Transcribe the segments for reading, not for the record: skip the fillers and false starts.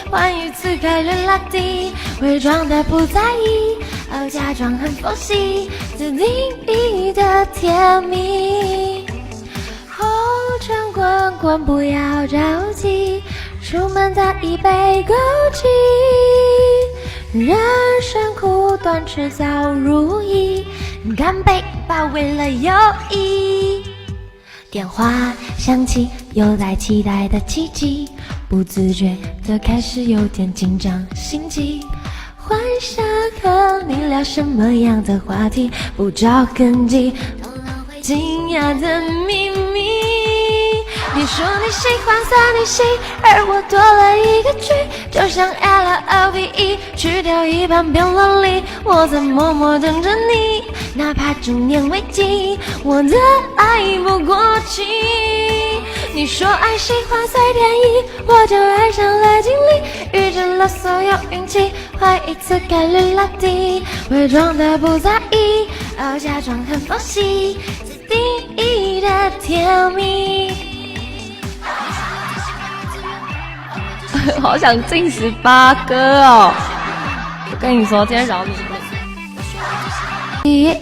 换一次概率拉低，伪装的不在意，假装很佛系，自定义的甜蜜。红尘滚滚，不要着急，出门带一杯枸杞。人生苦短，迟早如意，干杯吧，为了友谊。电话响起，有待期待的奇迹，不自觉的开始有点紧张心悸，幻想和你聊什么样的话题，不着痕迹，惊讶的秘密。你说你喜欢三女星，而我多了一个 G， 就像 LOVE 去掉一半变萝莉，我在默默等着你，哪怕中年危机，我的爱不过期。你说爱喜欢随便意，我就爱上了经历，遇见了所有运气，换一次概率拉低，伪装的不在意，假装很佛系，自定义的甜蜜。好想进18歌哦！我跟你说，今天饶你一个。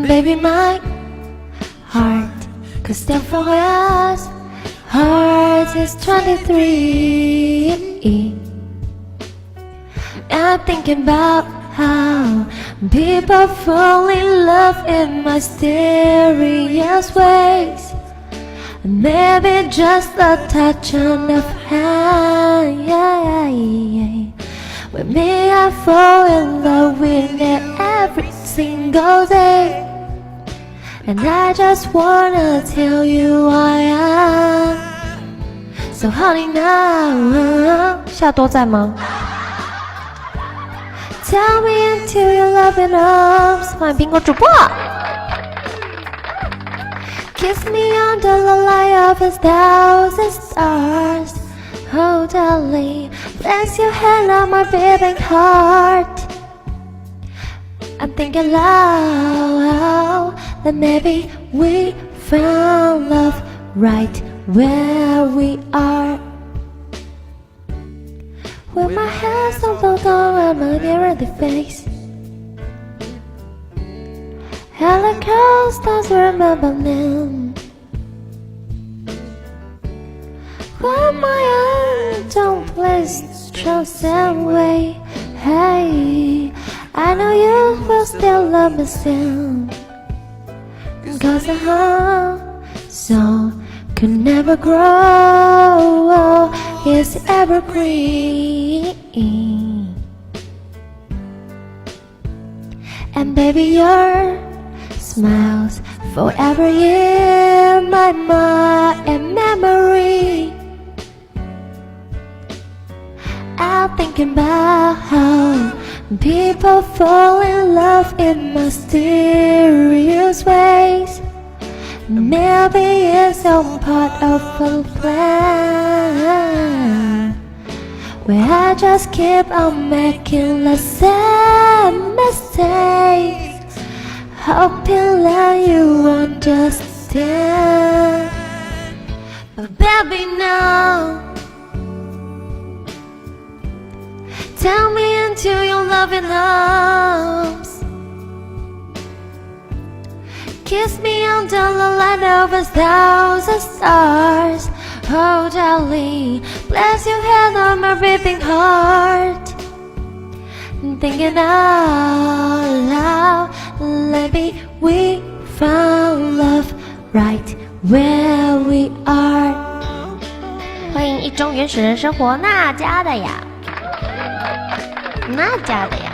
Baby, my heart could stand for us. Heart is 23. I'm thinking about how people fall in love in mysterious ways. Maybe just a touch on of hand. With me, I fall in love with it every single day. And I just wanna tell you I am. So honey now. 夏多在吗 ？Tell me until your loving arms. 欢迎苹果主播。Kiss me under the light of a thousand stars. Oh darling, place your hand on my beating heart. I'm thinking loud that maybe we found love right where we are. With my hands on the door and my mirror the face. Hello girls, don't remember me. When my eyes don't please trust and way. Hey, I know you will still love me still. Cause the heart so could never grow. It's evergreen. And baby, your smiles forever in my mind and memory. I'm thinking about how people fall in love in mysterious ways. Maybe it's all part of a plan where I just keep on making the same mistakes, hoping that you understand. But baby now, tell me into your loving arms. Kiss me under the light of a thousand stars. Oh darling, place your hand on my beating heart. Thinking out loud, maybe we found love right where we are. 欢迎一中原始人生活那家的呀。那家的呀。